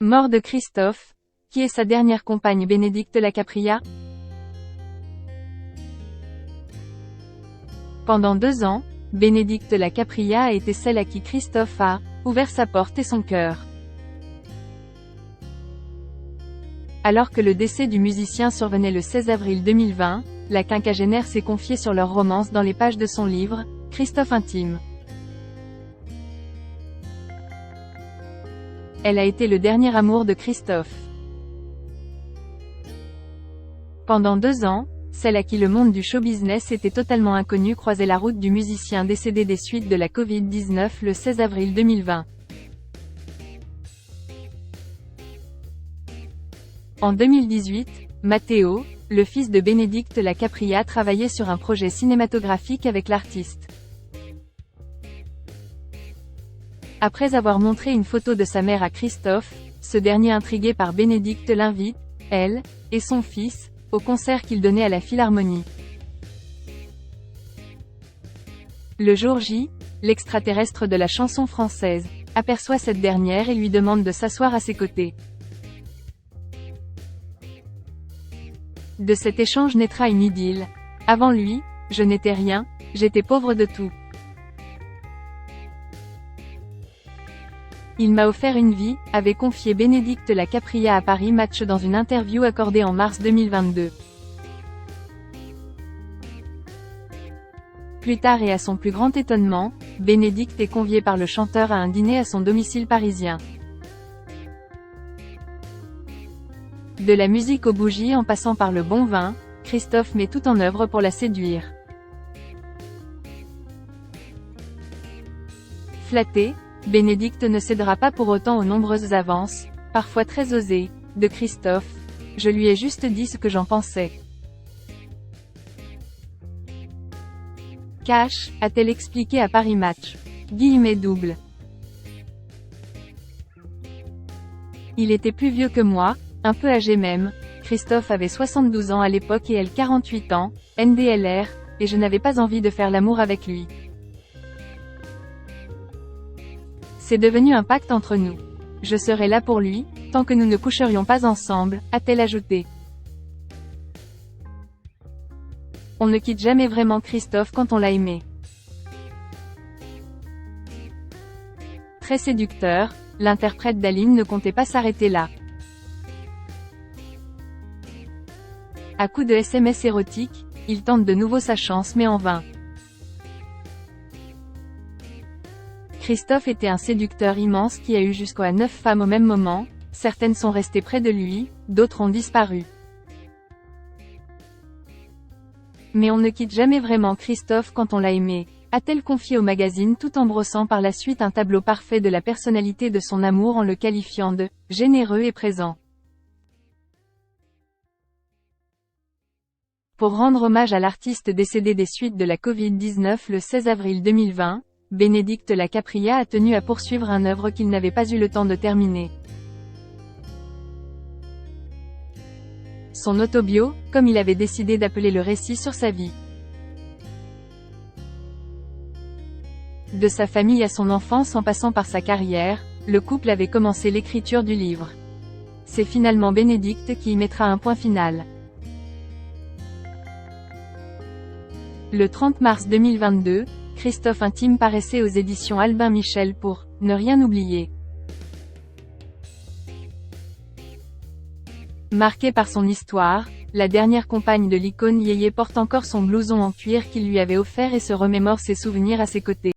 Mort de Christophe, qui est sa dernière compagne Bénédicte Lacapria. Pendant 2 ans, Bénédicte Lacapria a été celle à qui Christophe a ouvert sa porte et son cœur. Alors que le décès du musicien survenait le 16 avril 2020, la quinquagénaire s'est confiée sur leur romance dans les pages de son livre, Christophe intime. Elle a été le dernier amour de Christophe. Pendant 2 ans, celle à qui le monde du show-business était totalement inconnu croisait la route du musicien décédé des suites de la Covid-19 le 16 avril 2020. En 2018, Matteo, le fils de Bénédicte Lacapria, travaillait sur un projet cinématographique avec l'artiste. Après avoir montré une photo de sa mère à Christophe, ce dernier, intrigué par Bénédicte, l'invite, elle et son fils, au concert qu'il donnait à la Philharmonie. Le jour J, l'extraterrestre de la chanson française aperçoit cette dernière et lui demande de s'asseoir à ses côtés. De cet échange naîtra une idylle. Avant lui, je n'étais rien, j'étais pauvre de tout. Il m'a offert une vie, avait confié Bénédicte Lacapria à Paris Match dans une interview accordée en mars 2022. Plus tard et à son plus grand étonnement, Bénédicte est conviée par le chanteur à un dîner à son domicile parisien. De la musique aux bougies en passant par le bon vin, Christophe met tout en œuvre pour la séduire. Flattée, Bénédicte ne cédera pas pour autant aux nombreuses avances, parfois très osées, de Christophe. Je lui ai juste dit ce que j'en pensais. Cash, a-t-elle expliqué à Paris Match. _. Il était plus vieux que moi, un peu âgé même. Christophe avait 72 ans à l'époque et elle 48 ans, NDLR, et je n'avais pas envie de faire l'amour avec lui. C'est devenu un pacte entre nous. Je serai là pour lui, tant que nous ne coucherions pas ensemble, a-t-elle ajouté. On ne quitte jamais vraiment Christophe quand on l'a aimé. Très séducteur, l'interprète d'Aline ne comptait pas s'arrêter là. À coups de SMS érotiques, il tente de nouveau sa chance mais en vain. Christophe était un séducteur immense qui a eu jusqu'à 9 femmes au même moment, certaines sont restées près de lui, d'autres ont disparu. Mais on ne quitte jamais vraiment Christophe quand on l'a aimé, a-t-elle confié au magazine tout en brossant par la suite un tableau parfait de la personnalité de son amour en le qualifiant de « généreux et présent ». Pour rendre hommage à l'artiste décédé des suites de la Covid-19 le 16 avril 2020, Bénédicte Lacapria a tenu à poursuivre une œuvre qu'il n'avait pas eu le temps de terminer. Son autobio, comme il avait décidé d'appeler le récit sur sa vie. De sa famille à son enfance en passant par sa carrière, le couple avait commencé l'écriture du livre. C'est finalement Bénédicte qui y mettra un point final. Le 30 mars 2022, Christophe intime paraissait aux éditions Albin Michel pour « Ne rien oublier ». Marquée par son histoire, la dernière compagne de l'icône yéyé porte encore son blouson en cuir qu'il lui avait offert et se remémore ses souvenirs à ses côtés.